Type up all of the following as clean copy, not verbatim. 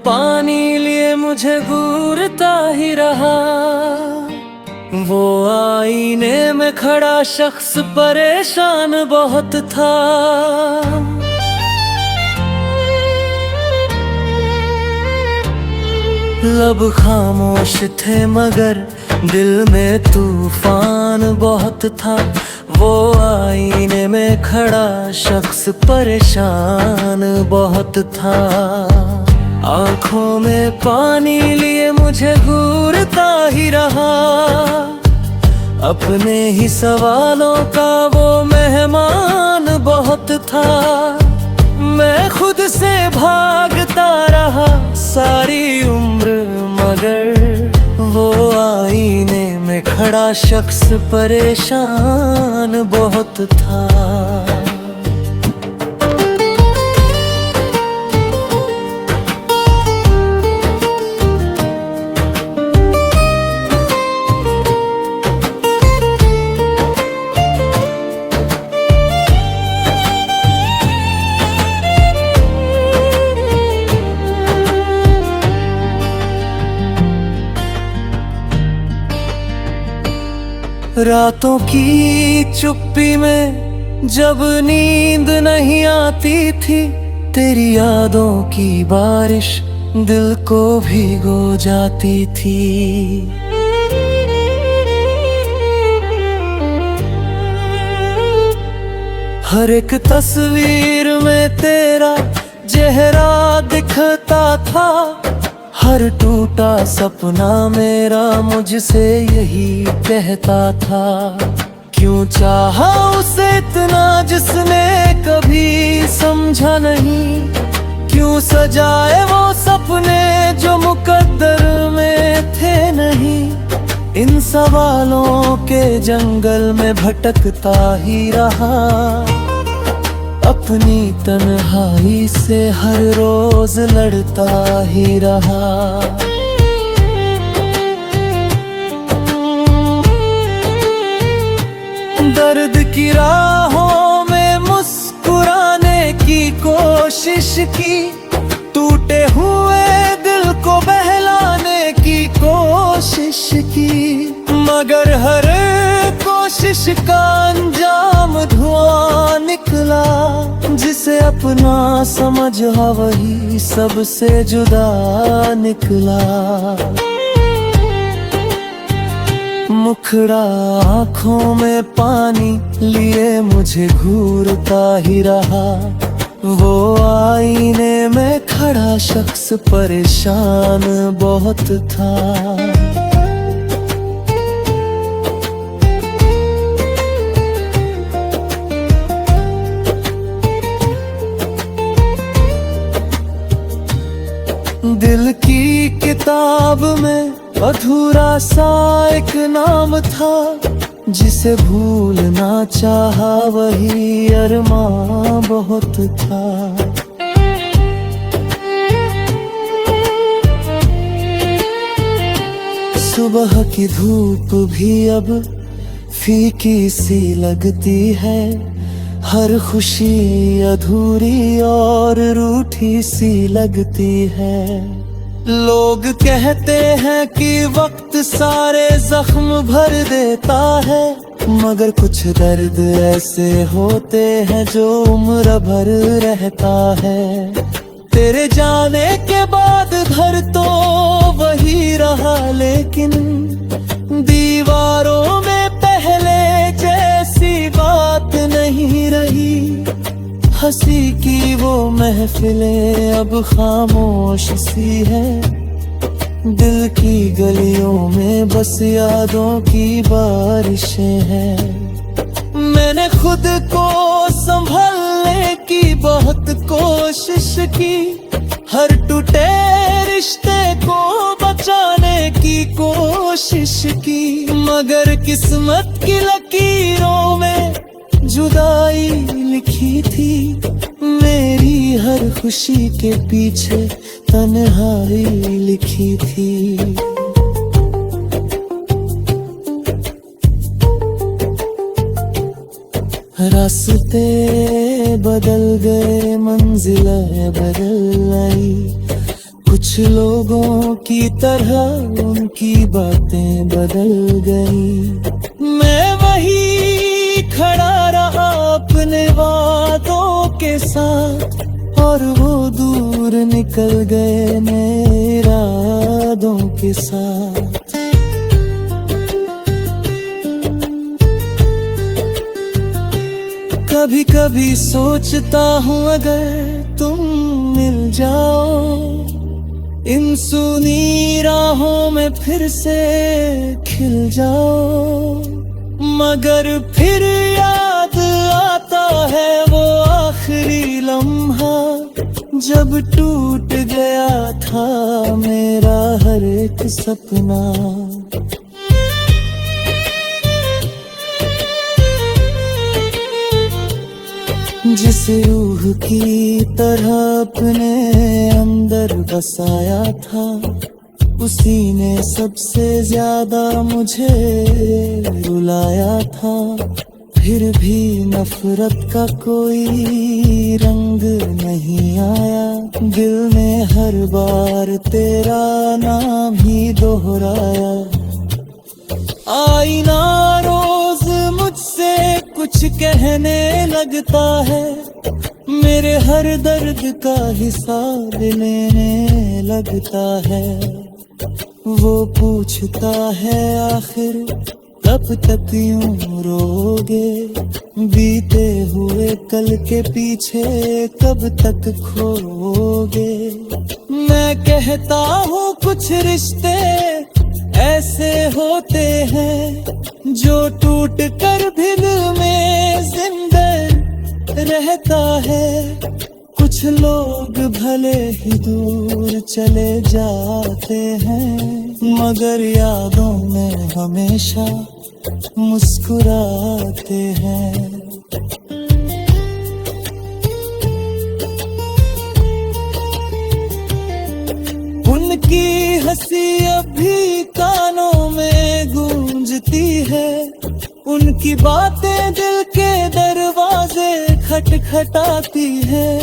पानी लिए मुझे घूरता ही रहा। वो आईने में खड़ा शख्स परेशान बहुत था। लब खामोश थे मगर दिल में तूफान बहुत था। वो आईने में खड़ा शख्स परेशान बहुत था। आंखों में पानी लिए मुझे घूरता ही रहा। अपने ही सवालों का वो मेहमान बहुत था। मैं खुद से भागता रहा सारी उम्र, मगर वो आईने में खड़ा शख्स परेशान बहुत था। रातों की चुप्पी में जब नींद नहीं आती थी, तेरी यादों की बारिश दिल को भिगो जाती थी। हर एक तस्वीर में तेरा चेहरा दिखता था। हर टूटा सपना मेरा मुझसे यही कहता था। क्यों चाहा उसे इतना जिसने कभी समझा नहीं। क्यों सजाए वो सपने जो मुकद्दर में थे नहीं। इन सवालों के जंगल में भटकता ही रहा। अपनी तन्हाई से हर रोज लड़ता ही रहा। दर्द की राहों में मुस्कुराने की कोशिश की। टूटे हुए दिल को बहलाने की कोशिश की, मगर हर कोशिश का अंजाम धुआं निकला। जिसे अपना समझा वही सबसे जुदा निकला। मुखड़ा आँखों में पानी लिए मुझे घूरता ही रहा। वो आईने में खड़ा शख्स परेशान बहुत था। दिल की किताब में अधूरा सा एक नाम था। जिसे भूलना चाहा वही अरमां बहुत था। सुबह की धूप भी अब फीकी सी लगती है। हर खुशी अधूरी और रूठी सी लगती है। लोग कहते हैं कि वक्त सारे जख्म भर देता है, मगर कुछ दर्द ऐसे होते हैं जो उम्र भर रहता है। तेरे जाने के बाद घर तो वही रहा, लेकिन दीवारों में पहले जैसी बात नहीं रही। हंसी की वो महफिलें अब खामोश सी है। दिल की गलियों में बस यादों की बारिशें हैं। मैंने खुद को संभालने की बहुत कोशिश की। हर टूटे रिश्ते को बचाने की कोशिश की, मगर किस्मत की लकीरों में जुदाई लिखी थी। मेरी हर खुशी के पीछे तन्हाई लिखी थी। रास्ते बदल गए, मंजिलें बदल आई। कुछ कुछ लोगों की तरह उनकी बातें बदल गई। मैं वही खड़ा रहा अपने वादों के साथ, और वो दूर निकल गए मेरे इरादों के साथ। कभी कभी सोचता हूँ अगर तुम मिल जाओ, इन सुनी राहों में फिर से खिल जाओ। मगर फिर याद आता है वो आखिरी लम्हा, जब टूट गया था मेरा हर एक सपना। जिस रूह की तरह अपने अंदर बसाया था, उसी ने सबसे ज्यादा मुझे रुलाया था। फिर भी नफरत का कोई रंग नहीं आया, दिल ने हर बार तेरा नाम ही दोहराया। आईना रोज मुझसे कुछ कहने लगता है, मेरे हर दर्द का हिसाब लेने लगता है। वो पूछता है आखिर कब तक यूं रोगे, बीते हुए कल के पीछे कब तक खोगे। मैं कहता हूँ कुछ रिश्ते ऐसे होते हैं जो टूट कर भी दिल में जिंदा रहता है। कुछ लोग भले ही दूर चले जाते हैं, मगर यादों में हमेशा मुस्कुराते हैं। उनकी हंसी अभी कानों में गूंजती है, उनकी बातें दिल के दरवाजे खटखटाती है।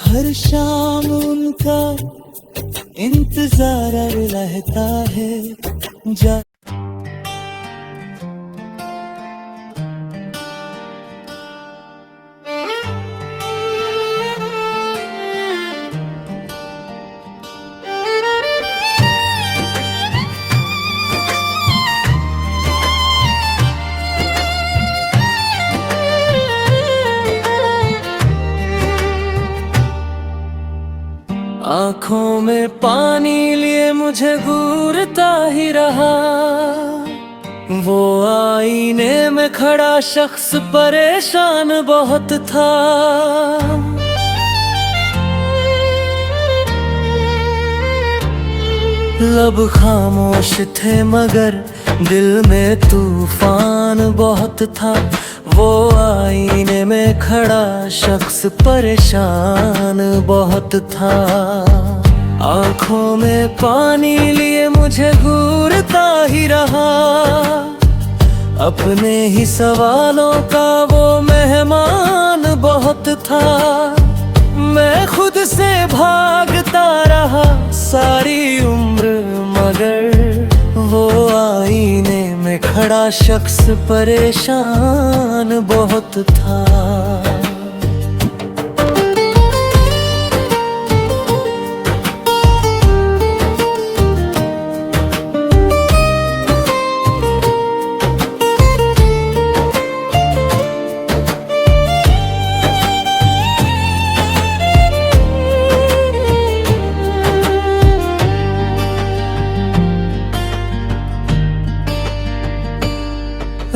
हर शाम उनका इंतजार रहता है। आँखों में पानी लिए मुझे घूरता ही रहा, वो आईने में खड़ा शख्स परेशान बहुत था। लब खामोश थे मगर दिल में तूफान बहुत था। वो आईने में खड़ा शख्स परेशान बहुत था। आँखों में पानी लिए मुझे घूरता ही रहा, अपने ही सवालों का वो मेहमान बहुत था। मैं खुद से भागता रहा सारी उम्र, मगर वो आईने में खड़ा शख्स परेशान बहुत था।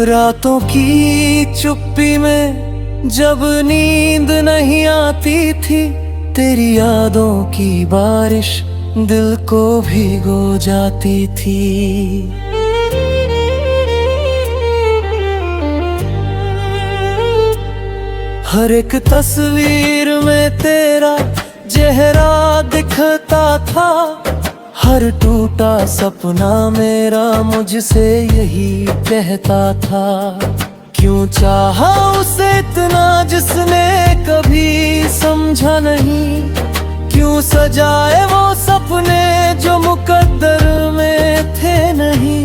रातों की चुप्पी में जब नींद नहीं आती थी, तेरी यादों की बारिश दिल को भिगो जाती थी। हर एक तस्वीर में तेरा चेहरा दिखता था, हर टूटा सपना मेरा मुझसे यही कहता था। क्यों चाहा उसे इतना जिसने कभी समझा नहीं, क्यों सजाए वो सपने जो मुकद्दर में थे नहीं।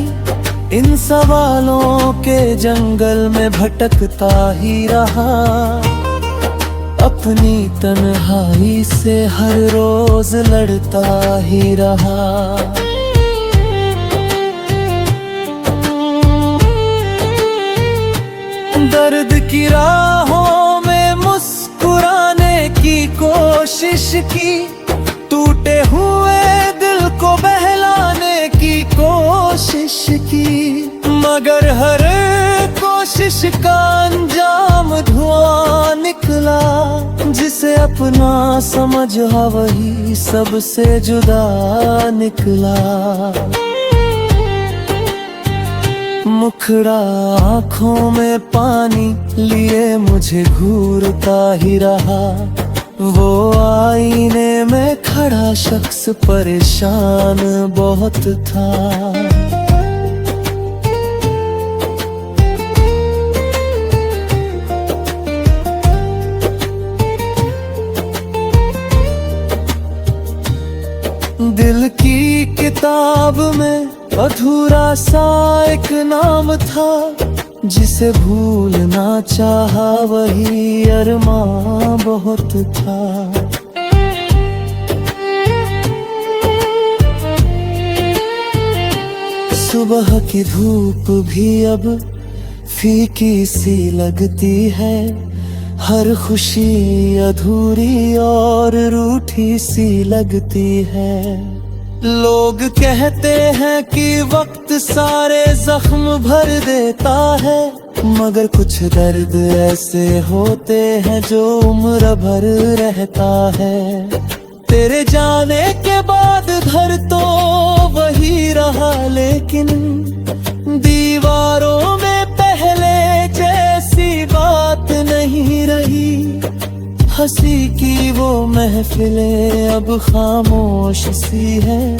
इन सवालों के जंगल में भटकता ही रहा, अपनी तन्हाई से हर रोज लड़ता ही रहा। दर्द की राहों में मुस्कुराने की कोशिश की, टूटे हुए दिल को बहलाने की कोशिश की, मगर हर कोशिश का अंजाम धुआं निकला। जिसे अपना समझा वही सबसे जुदा निकला। मुखड़ा आँखों में पानी लिए मुझे घूरता ही रहा। वो आईने में खड़ा शख्स परेशान बहुत था। दिल की किताब में अधूरा सा एक नाम था, जिसे भूलना चाहा वही अरमां बहुत था। सुबह की धूप भी अब फीकी सी लगती है, हर खुशी अधूरी और रूठी सी लगती है। लोग कहते हैं कि वक्त सारे जख्म भर देता है, मगर कुछ दर्द ऐसे होते हैं जो उम्र भर रहता है। तेरे जाने के बाद घर तो वही रहा, लेकिन दीवारों में पहले जैसी बात नहीं रही। हंसी की वो महफिलें अब खामोश सी है,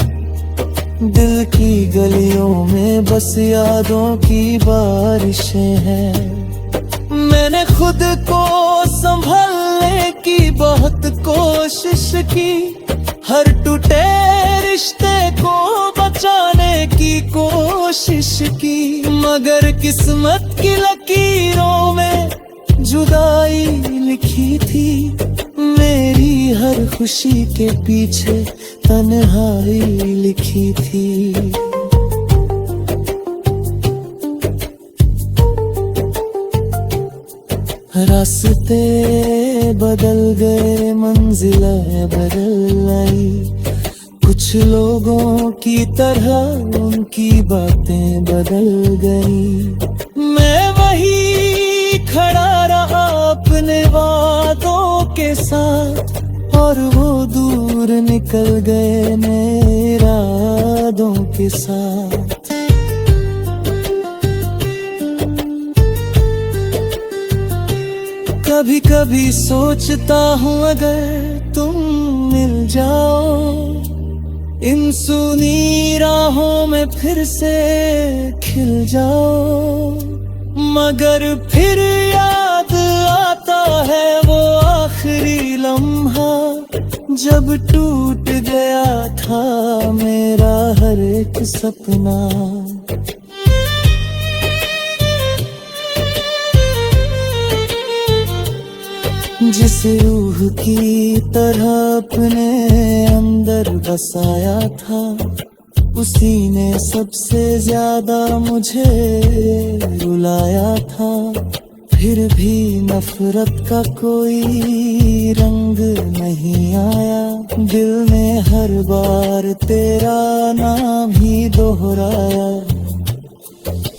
दिल की गलियों में बस यादों की बारिशें हैं। मैंने खुद को संभालने की बहुत कोशिश की, हर टूटे रिश्ते को बचाने की कोशिश की, मगर किस्मत की लकीरों में जुदाई लिखी थी। मेरी हर खुशी के पीछे तन्हाई लिखी थी। रास्ते बदल गए, मंजिलें बदल आई, कुछ लोगों की तरह उनकी बातें बदल गई। मैं वही खड़ा रहा अपने वादों के साथ, और वो दूर निकल गए मेरे इरादों के साथ। कभी कभी सोचता हूँ अगर तुम मिल जाओ, इन सूनी राहों में फिर से खिल जाओ, मगर फिर याद आता है वो आखिरी लम्हा, जब टूट गया था मेरा हर एक सपना। जिस रूह की तरह अपने अंदर बसाया था, उसी ने सबसे ज्यादा मुझे रुलाया था। फिर भी नफरत का कोई रंग नहीं आया, दिल ने हर बार तेरा नाम ही दोहराया।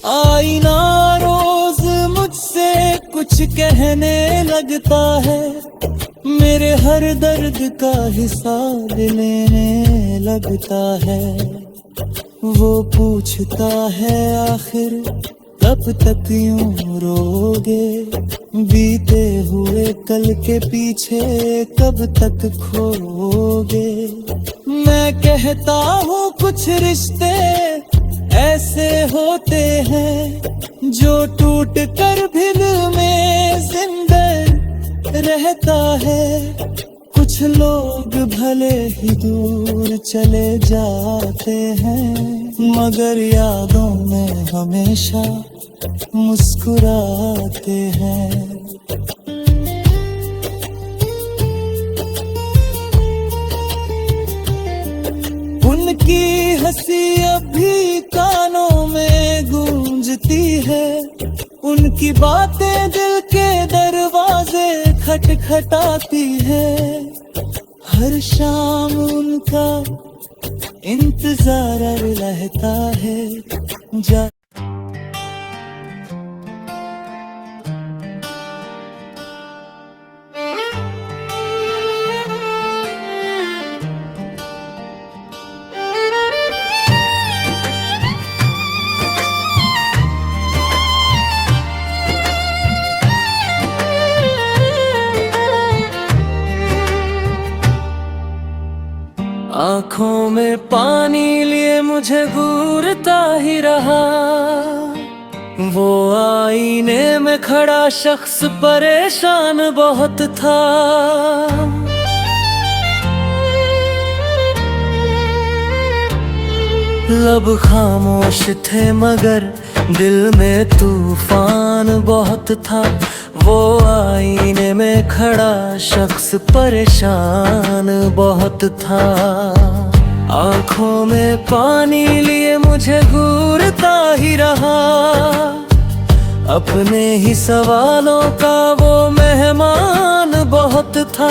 आईना रोज मुझसे कुछ कहने लगता है, मेरे हर दर्द का हिसाब लेने लगता है। वो पूछता है आखिर कब तक यूं रोगे, बीते हुए कल के पीछे कब तक खोगे। मैं कहता हूँ कुछ रिश्ते ऐसे होते हैं जो टूट कर भी दिल में जिंदा रहता है, कुछ कुछ लोग भले ही दूर चले जाते हैं, मगर यादों में हमेशा मुस्कुराते हैं। उनकी हंसी अभी कानों में गूंजती है, उनकी बातें दिल के दरवाजे खटखटाती है। हर शाम उनका इंतजार रहता है। आँखों में पानी लिए मुझे घूरता ही रहा, वो आईने में खड़ा शख्स परेशान बहुत था। लब खामोश थे मगर दिल में तूफान बहुत था। वो आईने में खड़ा शख्स परेशान बहुत था। आँखों में पानी लिए मुझे घूरता ही रहा, अपने ही सवालों का वो मेहमान बहुत था।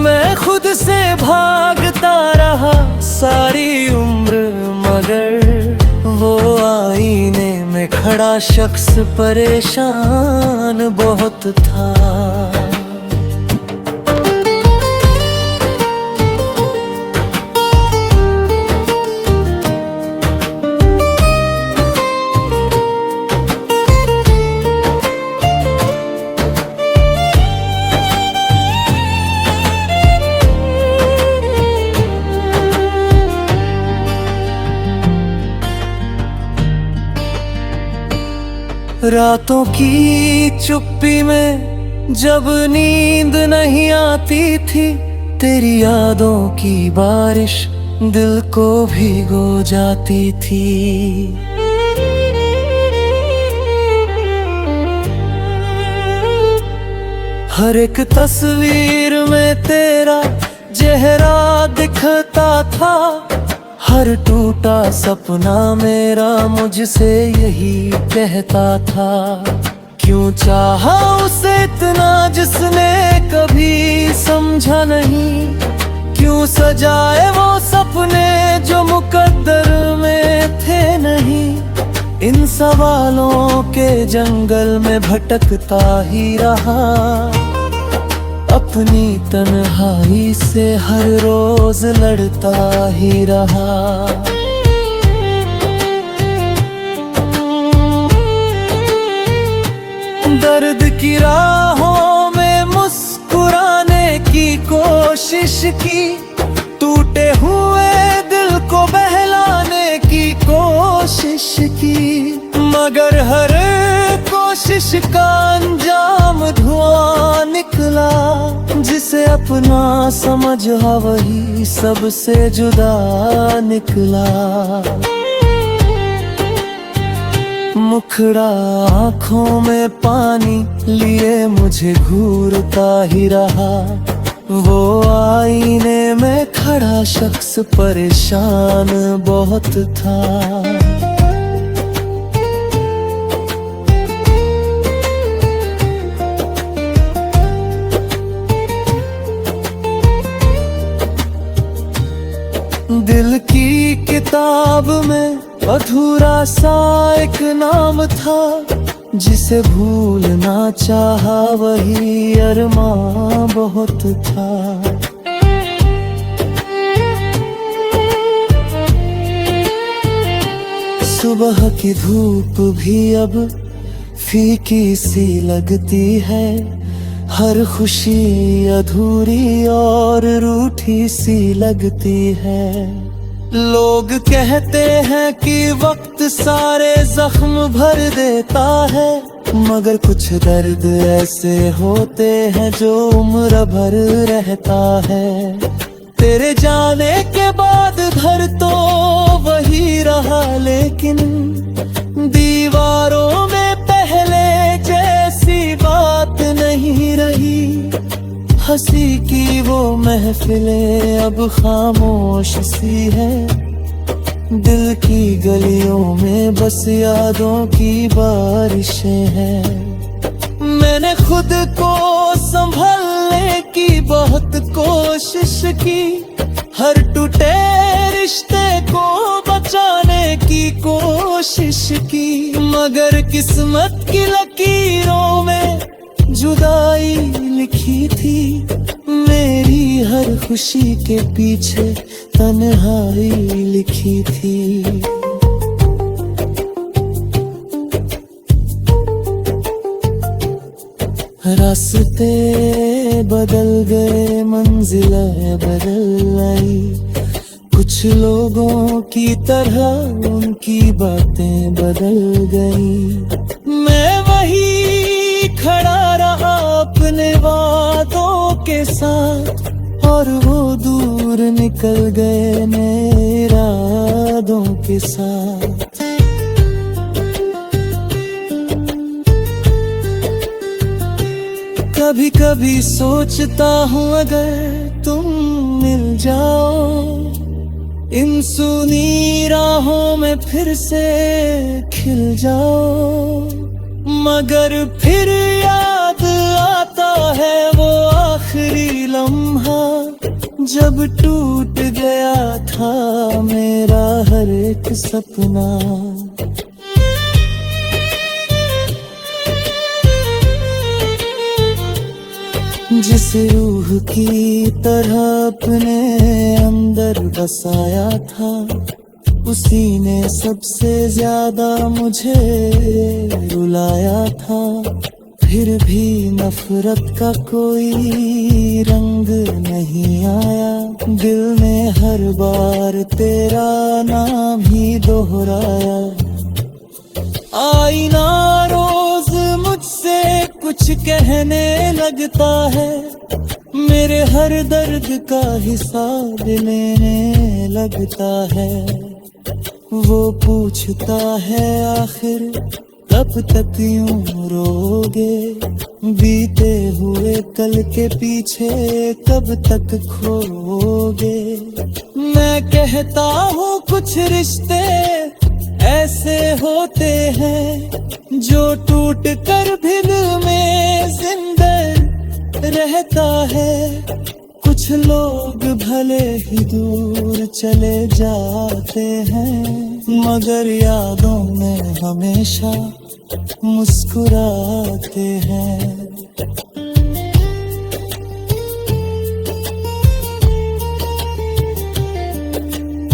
मैं खुद से भागता रहा सारी उम्र, मगर वो आईने में खड़ा शख्स परेशान बहुत था। रातों की चुप्पी में जब नींद नहीं आती थी, तेरी यादों की बारिश दिल को भिगो जाती थी। हर एक तस्वीर में तेरा चेहरा दिखता था, हर टूटा सपना मेरा मुझसे यही कहता था। क्यों चाहा उसे इतना जिसने कभी समझा नहीं, क्यों सजाए वो सपने जो मुकद्दर में थे नहीं। इन सवालों के जंगल में भटकता ही रहा, अपनी तन्हाई से हर रोज लड़ता ही रहा। दर्द की राहों में मुस्कुराने की कोशिश की, टूटे हुए दिल को बहलाने की कोशिश की, मगर हर कोशिश का अंजाम धुआं निकला। जिसे अपना समझा वही सबसे जुदा निकला। मुखड़ा आँखों में पानी लिए मुझे घूरता ही रहा, वो आईने में खड़ा शख्स परेशान बहुत था। दिल की किताब में अधूरा सा एक नाम था, जिसे भूलना चाहा वही अरमां बहुत था। सुबह की धूप भी अब फीकी सी लगती है, हर खुशी अधूरी और रूठी सी लगती है। लोग कहते हैं कि वक्त सारे जख्म भर देता है, मगर कुछ दर्द ऐसे होते हैं जो उम्र भर रहता है। तेरे जाने के बाद घर तो वही रहा, लेकिन दीवारों में पहले जैसी बात नहीं रही। हंसी की वो महफिलें अब खामोश सी है, दिल की गलियों में बस यादों की बारिशें हैं। मैंने खुद को संभालने की बहुत कोशिश की, हर टूटे रिश्ते को बचाने की कोशिश की, मगर किस्मत की लकीरों में जुदाई लिखी थी। मेरी हर खुशी के पीछे तन्हाई लिखी थी। रास्ते बदल गए, मंजिलें बदल आई, कुछ लोगों की तरह उनकी बातें बदल गई। मैं वही खड़ा रहा अपने वादों के साथ, और वो दूर निकल गए मेरे इरादों के साथ। कभी कभी सोचता हूँ अगर तुम मिल जाओ, इन सूनी राहों में फिर से खिल जाओ, मगर फिर याद आता है वो आखिरी लम्हा जब टूट गया था मेरा हर एक सपना। जिस रूह की तरह अपने अंदर बसाया था, उसी ने सबसे ज्यादा मुझे रुलाया था। फिर भी नफरत का कोई रंग नहीं आया, दिल ने हर बार तेरा नाम ही दोहराया। आईना रोज मुझसे कुछ कहने लगता है, मेरे हर दर्द का हिसाब लेने लगता है। वो पूछता है आखिर कब तक यूं रोगे, बीते हुए कल के पीछे कब तक खोगे। मैं कहता हूँ कुछ रिश्ते ऐसे होते हैं जो टूट कर भी दिल में जिंदा रहता है। कुछ लोग भले ही दूर चले जाते हैं, मगर यादों में हमेशा मुस्कुराते हैं।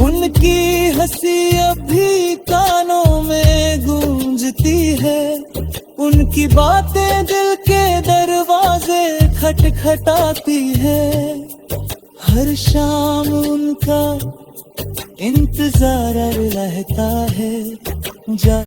उनकी हंसी अभी कानों में गूंजती है, उनकी बातें दिल के दरवाजे खटखटाती है। हर शाम उनका इंतजार रहता है।